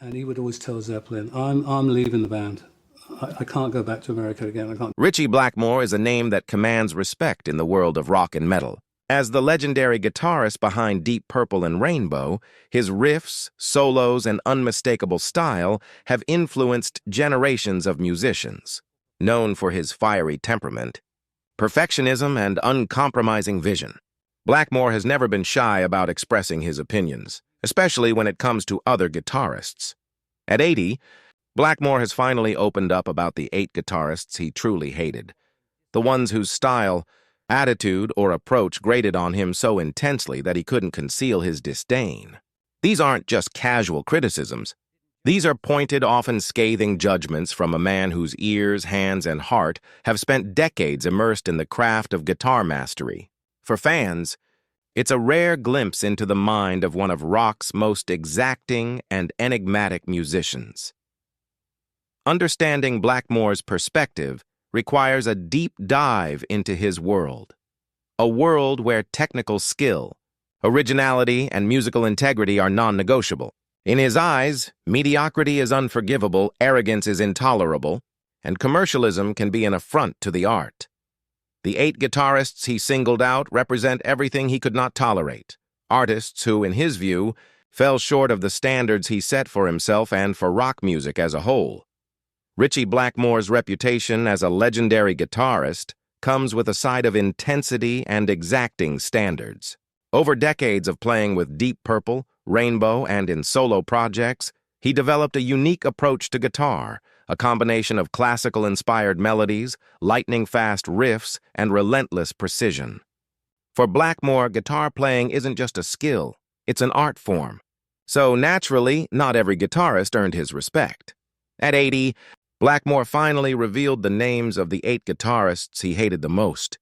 And he would always tell Zeppelin, I'm leaving the band. I can't go back to America again. I can't. Ritchie Blackmore is a name that commands respect in the world of rock and metal. As the legendary guitarist behind Deep Purple and Rainbow, his riffs, solos, and unmistakable style have influenced generations of musicians. Known for his fiery temperament, perfectionism, and uncompromising vision, Blackmore has never been shy about expressing his opinions, especially when it comes to other guitarists. At 80, Blackmore has finally opened up about the 8 guitarists he truly hated, the ones whose style, attitude, or approach grated on him so intensely that he couldn't conceal his disdain. These aren't just casual criticisms. These are pointed, often scathing judgments from a man whose ears, hands, and heart have spent decades immersed in the craft of guitar mastery. For fans, it's a rare glimpse into the mind of one of rock's most exacting and enigmatic musicians. Understanding Blackmore's perspective requires a deep dive into his world. A world where technical skill, originality, and musical integrity are non-negotiable. In his eyes, mediocrity is unforgivable, arrogance is intolerable, and commercialism can be an affront to the art. The 8 guitarists he singled out represent everything he could not tolerate, artists who, in his view, fell short of the standards he set for himself and for rock music as a whole. Ritchie Blackmore's reputation as a legendary guitarist comes with a side of intensity and exacting standards. Over decades of playing with Deep Purple, Rainbow, and in solo projects, he developed a unique approach to guitar, a combination of classical-inspired melodies, lightning-fast riffs, and relentless precision. For Blackmore, guitar playing isn't just a skill, it's an art form. So naturally, not every guitarist earned his respect. At 80, Blackmore finally revealed the names of the 8 guitarists he hated the most,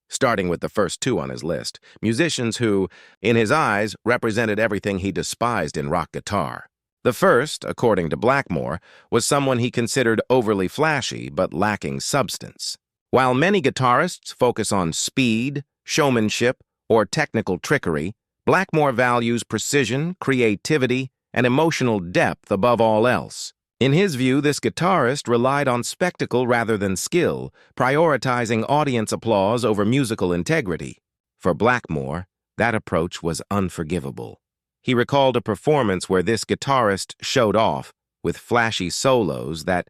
starting with the first 2 on his list, musicians who, in his eyes, represented everything he despised in rock guitar. The first, according to Blackmore, was someone he considered overly flashy but lacking substance. While many guitarists focus on speed, showmanship, or technical trickery, Blackmore values precision, creativity, and emotional depth above all else. In his view, this guitarist relied on spectacle rather than skill, prioritizing audience applause over musical integrity. For Blackmore, that approach was unforgivable. He recalled a performance where this guitarist showed off with flashy solos that,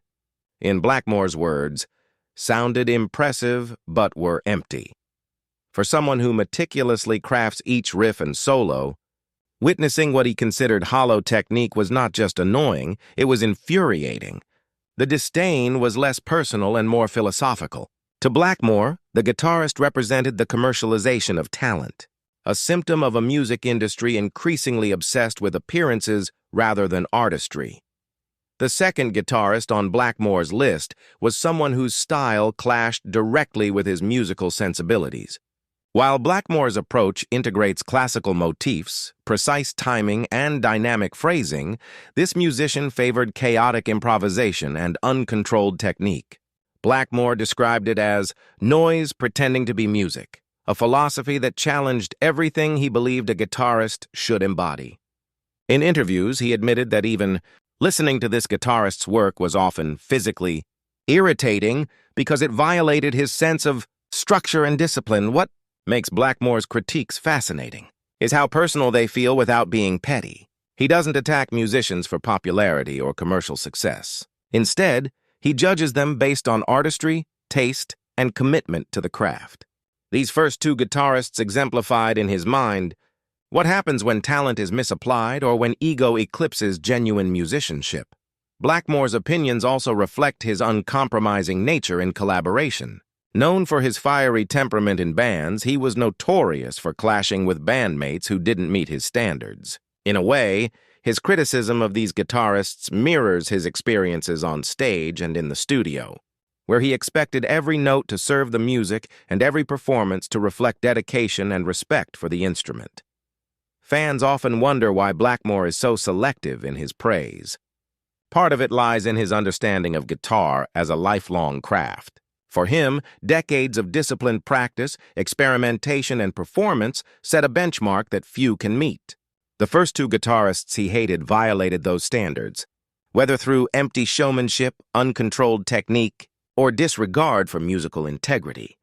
in Blackmore's words, sounded impressive but were empty. For someone who meticulously crafts each riff and solo, witnessing what he considered hollow technique was not just annoying, it was infuriating. The disdain was less personal and more philosophical. To Blackmore, the guitarist represented the commercialization of talent, a symptom of a music industry increasingly obsessed with appearances rather than artistry. The second guitarist on Blackmore's list was someone whose style clashed directly with his musical sensibilities. While Blackmore's approach integrates classical motifs, precise timing, and dynamic phrasing, this musician favored chaotic improvisation and uncontrolled technique. Blackmore described it as noise pretending to be music, a philosophy that challenged everything he believed a guitarist should embody. In interviews, he admitted that even listening to this guitarist's work was often physically irritating because it violated his sense of structure and discipline. What makes Blackmore's critiques fascinating is how personal they feel without being petty. He doesn't attack musicians for popularity or commercial success. Instead, he judges them based on artistry, taste, and commitment to the craft. These first 2 guitarists exemplified in his mind what happens when talent is misapplied or when ego eclipses genuine musicianship. Blackmore's opinions also reflect his uncompromising nature in collaboration. Known for his fiery temperament in bands, he was notorious for clashing with bandmates who didn't meet his standards. In a way, his criticism of these guitarists mirrors his experiences on stage and in the studio, where he expected every note to serve the music and every performance to reflect dedication and respect for the instrument. Fans often wonder why Blackmore is so selective in his praise. Part of it lies in his understanding of guitar as a lifelong craft. For him, decades of disciplined practice, experimentation, and performance set a benchmark that few can meet. The first 2 guitarists he hated violated those standards, whether through empty showmanship, uncontrolled technique, or disregard for musical integrity.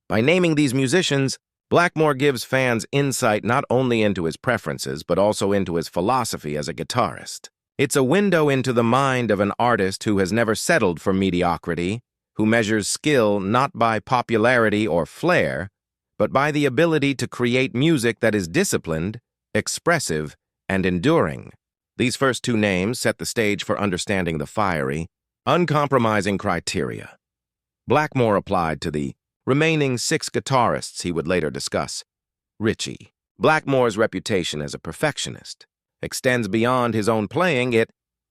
By naming these musicians, Blackmore gives fans insight not only into his preferences, but also into his philosophy as a guitarist. It's a window into the mind of an artist who has never settled for mediocrity, who measures skill not by popularity or flair, but by the ability to create music that is disciplined, expressive, and enduring. These first two names set the stage for understanding the fiery, uncompromising criteria Blackmore applied to the remaining 6 guitarists he would later discuss. Ritchie. Blackmore's reputation as a perfectionist extends beyond his own playing. It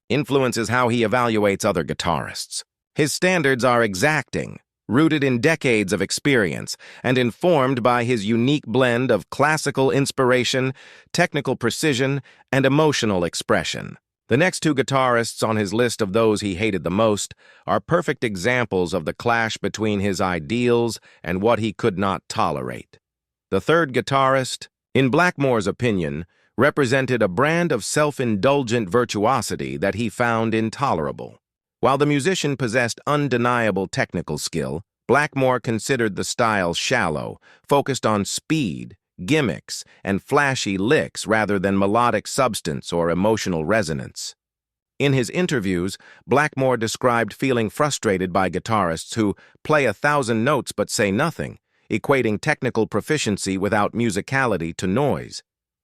influences how he evaluates other guitarists. His standards are exacting, rooted in decades of experience, and informed by his unique blend of classical inspiration, technical precision, and emotional expression. The next 2 guitarists on his list of those he hated the most are perfect examples of the clash between his ideals and what he could not tolerate. The third guitarist, in Blackmore's opinion, represented a brand of self-indulgent virtuosity that he found intolerable. While the musician possessed undeniable technical skill, Blackmore considered the style shallow, focused on speed, gimmicks, and flashy licks rather than melodic substance or emotional resonance. In his interviews, Blackmore described feeling frustrated by guitarists who play 1,000 notes but say nothing, equating technical proficiency without musicality to noise.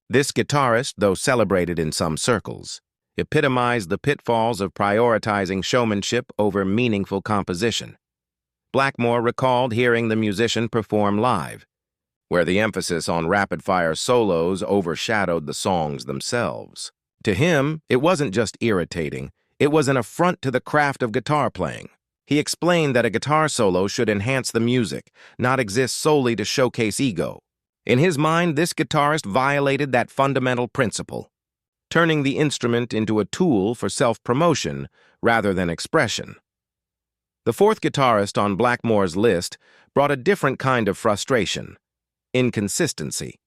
This guitarist, though celebrated in some circles, epitomized the pitfalls of prioritizing showmanship over meaningful composition. Blackmore recalled hearing the musician perform live, where the emphasis on rapid-fire solos overshadowed the songs themselves. To him, it wasn't just irritating, it was an affront to the craft of guitar playing. He explained that a guitar solo should enhance the music, not exist solely to showcase ego. In his mind, this guitarist violated that fundamental principle, turning the instrument into a tool for self-promotion rather than expression. The fourth guitarist on Blackmore's list brought a different kind of frustration: inconsistency.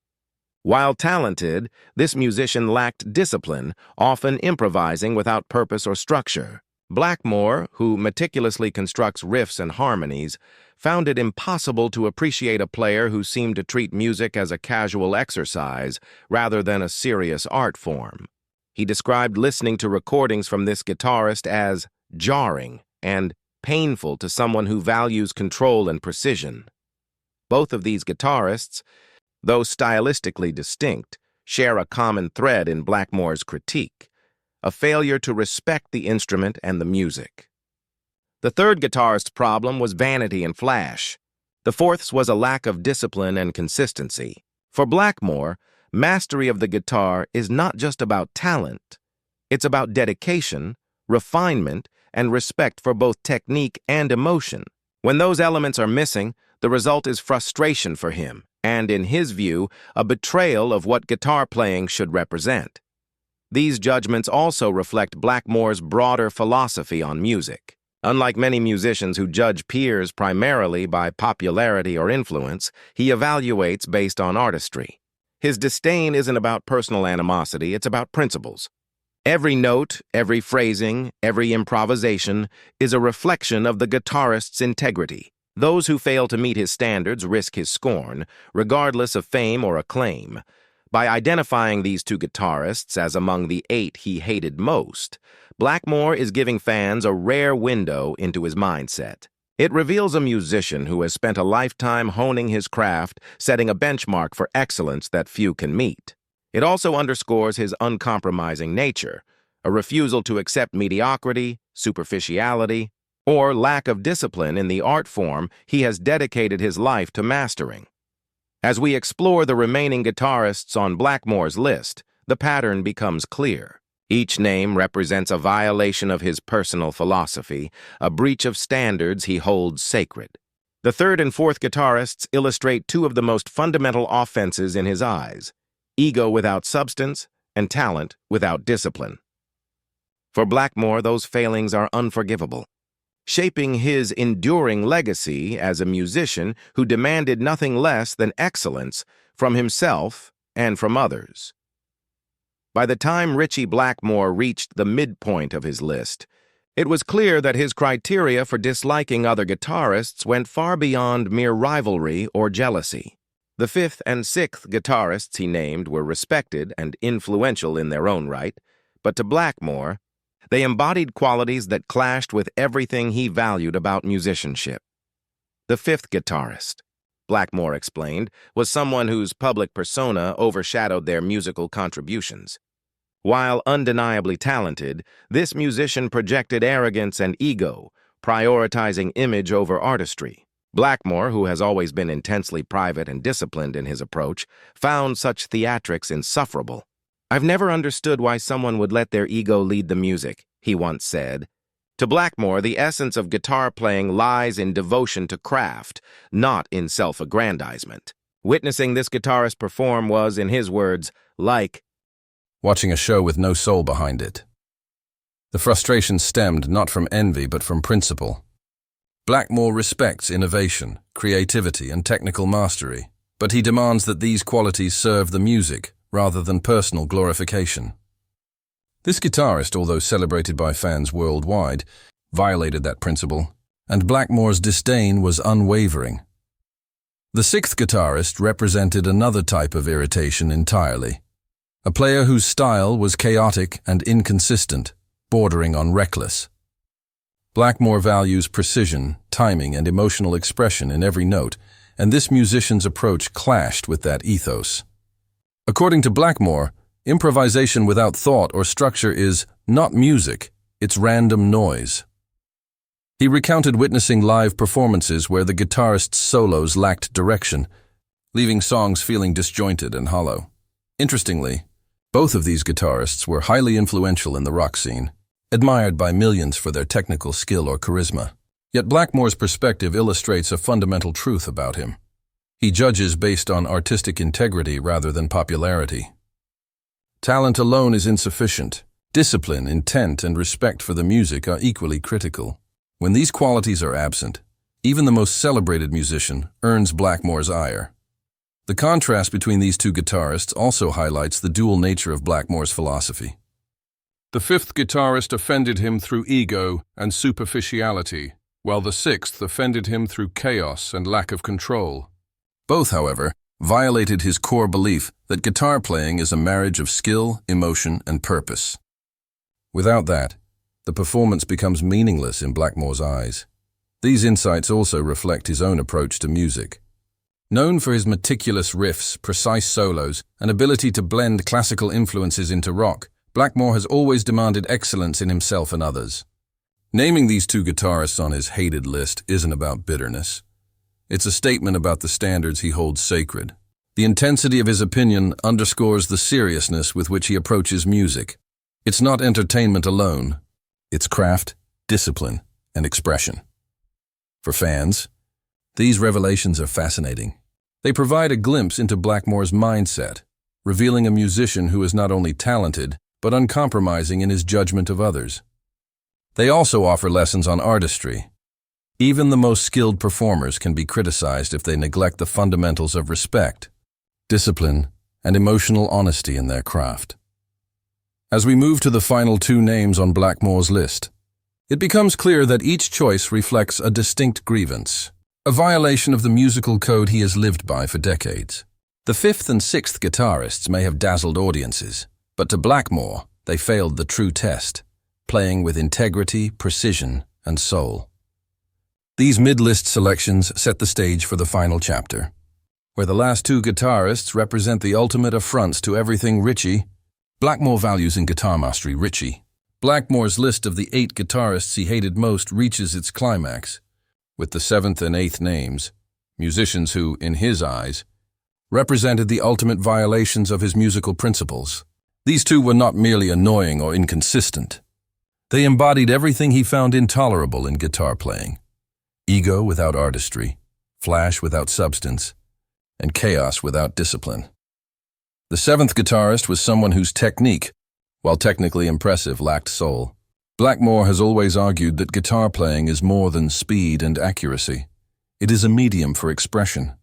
While talented, this musician lacked discipline, often improvising without purpose or structure. Blackmore, who meticulously constructs riffs and harmonies, found it impossible to appreciate a player who seemed to treat music as a casual exercise rather than a serious art form. He described listening to recordings from this guitarist as jarring and painful to someone who values control and precision. Both of these guitarists, though stylistically distinct, share a common thread in Blackmore's critique: a failure to respect the instrument and the music. The third guitarist's problem was vanity and flash. The fourth's was a lack of discipline and consistency. For Blackmore, mastery of the guitar is not just about talent. It's about dedication, refinement, and respect for both technique and emotion. When those elements are missing, the result is frustration for him, and, in his view, a betrayal of what guitar playing should represent. These judgments also reflect Blackmore's broader philosophy on music. Unlike many musicians who judge peers primarily by popularity or influence, he evaluates based on artistry. His disdain isn't about personal animosity, it's about principles. Every note, every phrasing, every improvisation is a reflection of the guitarist's integrity. Those who fail to meet his standards risk his scorn, regardless of fame or acclaim. By identifying these two guitarists as among the 8 he hated most, Blackmore is giving fans a rare window into his mindset. It reveals a musician who has spent a lifetime honing his craft, setting a benchmark for excellence that few can meet. It also underscores his uncompromising nature, a refusal to accept mediocrity, superficiality, or lack of discipline in the art form he has dedicated his life to mastering. As we explore the remaining guitarists on Blackmore's list, the pattern becomes clear. Each name represents a violation of his personal philosophy, a breach of standards he holds sacred. The third and fourth guitarists illustrate two of the most fundamental offenses in his eyes: ego without substance and talent without discipline. For Blackmore, those failings are unforgivable, shaping his enduring legacy as a musician who demanded nothing less than excellence from himself and from others. By the time Ritchie Blackmore reached the midpoint of his list, it was clear that his criteria for disliking other guitarists went far beyond mere rivalry or jealousy. The fifth and sixth guitarists he named were respected and influential in their own right, but to Blackmore, they embodied qualities that clashed with everything he valued about musicianship. The fifth guitarist, Blackmore explained, was someone whose public persona overshadowed their musical contributions. While undeniably talented, this musician projected arrogance and ego, prioritizing image over artistry. Blackmore, who has always been intensely private and disciplined in his approach, found such theatrics insufferable. "I've never understood why someone would let their ego lead the music," he once said. To Blackmore, the essence of guitar playing lies in devotion to craft, not in self-aggrandizement. Witnessing this guitarist perform was, in his words, like watching a show with no soul behind it. The frustration stemmed not from envy but from principle. Blackmore respects innovation, creativity, and technical mastery, but he demands that these qualities serve the music rather than personal glorification. This guitarist, although celebrated by fans worldwide, violated that principle, and Blackmore's disdain was unwavering. The sixth guitarist represented another type of irritation entirely. A player whose style was chaotic and inconsistent, bordering on reckless. Blackmore values precision, timing, and emotional expression in every note, and this musician's approach clashed with that ethos. According to Blackmore, improvisation without thought or structure is not music, it's random noise. He recounted witnessing live performances where the guitarist's solos lacked direction, leaving songs feeling disjointed and hollow. Interestingly, both of these guitarists were highly influential in the rock scene, admired by millions for their technical skill or charisma. Yet Blackmore's perspective illustrates a fundamental truth about him. He judges based on artistic integrity rather than popularity. Talent alone is insufficient. Discipline, intent, and respect for the music are equally critical. When these qualities are absent, even the most celebrated musician earns Blackmore's ire. The contrast between these two guitarists also highlights the dual nature of Blackmore's philosophy. The fifth guitarist offended him through ego and superficiality, while the sixth offended him through chaos and lack of control. Both, however, violated his core belief that guitar playing is a marriage of skill, emotion, and purpose. Without that, the performance becomes meaningless in Blackmore's eyes. These insights also reflect his own approach to music. Known for his meticulous riffs, precise solos, and ability to blend classical influences into rock, Blackmore has always demanded excellence in himself and others. Naming these two guitarists on his hated list isn't about bitterness. It's a statement about the standards he holds sacred. The intensity of his opinion underscores the seriousness with which he approaches music. It's not entertainment alone. It's craft, discipline, and expression. For fans, these revelations are fascinating. They provide a glimpse into Blackmore's mindset, revealing a musician who is not only talented, but uncompromising in his judgment of others. They also offer lessons on artistry. Even the most skilled performers can be criticized if they neglect the fundamentals of respect, discipline, and emotional honesty in their craft. As we move to the final two names on Blackmore's list, it becomes clear that each choice reflects a distinct grievance, a violation of the musical code he has lived by for decades. The fifth and sixth guitarists may have dazzled audiences, but to Blackmore, they failed the true test, playing with integrity, precision, and soul. These mid-list selections set the stage for the final chapter, where the last two guitarists represent the ultimate affronts to everything Ritchie. Blackmore values in guitar mastery Ritchie. Blackmore's list of the 8 guitarists he hated most reaches its climax, with the 7th and 8th names, musicians who, in his eyes, represented the ultimate violations of his musical principles. These two were not merely annoying or inconsistent. They embodied everything he found intolerable in guitar playing: ego without artistry, flash without substance, and chaos without discipline. The 7th guitarist was someone whose technique, while technically impressive, lacked soul. Blackmore has always argued that guitar playing is more than speed and accuracy. It is a medium for expression.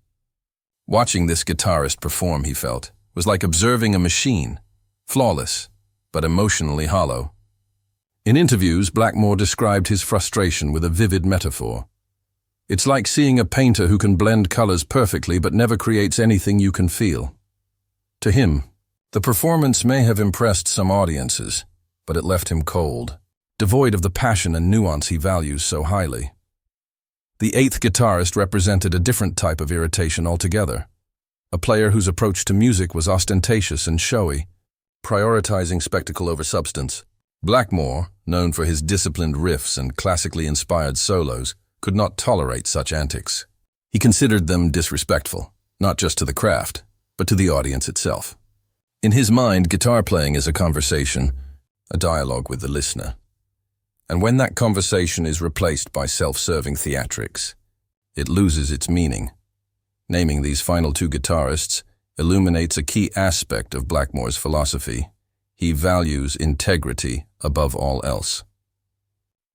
Watching this guitarist perform, he felt, was like observing a machine. flawless, but emotionally hollow. In interviews, Blackmore described his frustration with a vivid metaphor. It's like seeing a painter who can blend colors perfectly but never creates anything you can feel. To him, the performance may have impressed some audiences, but it left him cold, devoid of the passion and nuance he values so highly. The eighth guitarist represented a different type of irritation altogether, a player whose approach to music was ostentatious and showy, prioritizing spectacle over substance. Blackmore, known for his disciplined riffs and classically inspired solos, could not tolerate such antics. He considered them disrespectful, not just to the craft, but to the audience itself. In his mind, guitar playing is a conversation, a dialogue with the listener. And when that conversation is replaced by self-serving theatrics, it loses its meaning. Naming these final two guitarists illuminates a key aspect of Blackmore's philosophy. He values integrity above all else.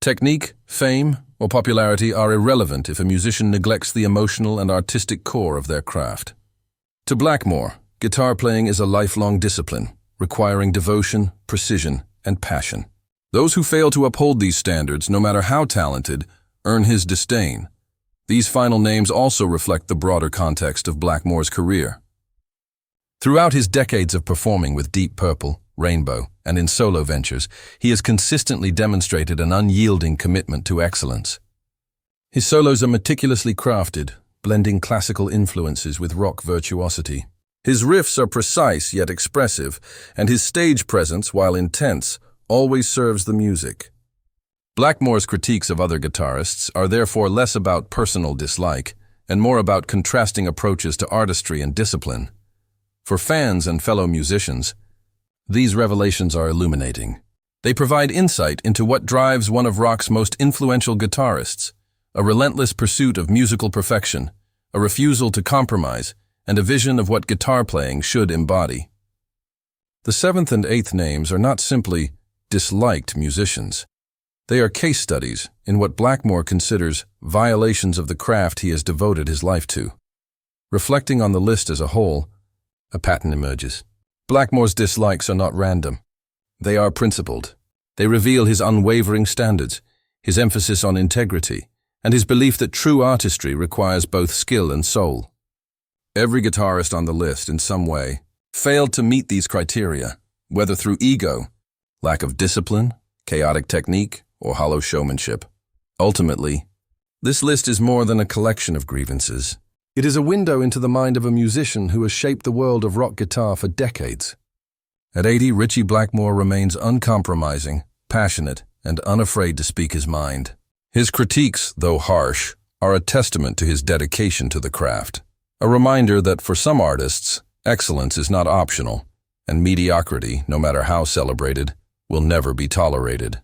Technique, fame, or popularity are irrelevant if a musician neglects the emotional and artistic core of their craft. To Blackmore, guitar playing is a lifelong discipline, requiring devotion, precision, and passion. Those who fail to uphold these standards, no matter how talented, earn his disdain. These final names also reflect the broader context of Blackmore's career. Throughout his decades of performing with Deep Purple, Rainbow, and in solo ventures, he has consistently demonstrated an unyielding commitment to excellence. His solos are meticulously crafted, blending classical influences with rock virtuosity. His riffs are precise yet expressive, and his stage presence, while intense, always serves the music. Blackmore's critiques of other guitarists are therefore less about personal dislike and more about contrasting approaches to artistry and discipline. For fans and fellow musicians, these revelations are illuminating. They provide insight into what drives one of rock's most influential guitarists, a relentless pursuit of musical perfection, a refusal to compromise, and a vision of what guitar playing should embody. The seventh and eighth names are not simply disliked musicians. They are case studies in what Blackmore considers violations of the craft he has devoted his life to. Reflecting on the list as a whole, a pattern emerges. Blackmore's dislikes are not random. They are principled. They reveal his unwavering standards, his emphasis on integrity, and his belief that true artistry requires both skill and soul. Every guitarist on the list, in some way, failed to meet these criteria, whether through ego, lack of discipline, chaotic technique, or hollow showmanship. Ultimately, this list is more than a collection of grievances. It is a window into the mind of a musician who has shaped the world of rock guitar for decades. At 80, Ritchie Blackmore remains uncompromising, passionate, and unafraid to speak his mind. His critiques, though harsh, are a testament to his dedication to the craft, a reminder that for some artists, excellence is not optional, and mediocrity, no matter how celebrated, will never be tolerated.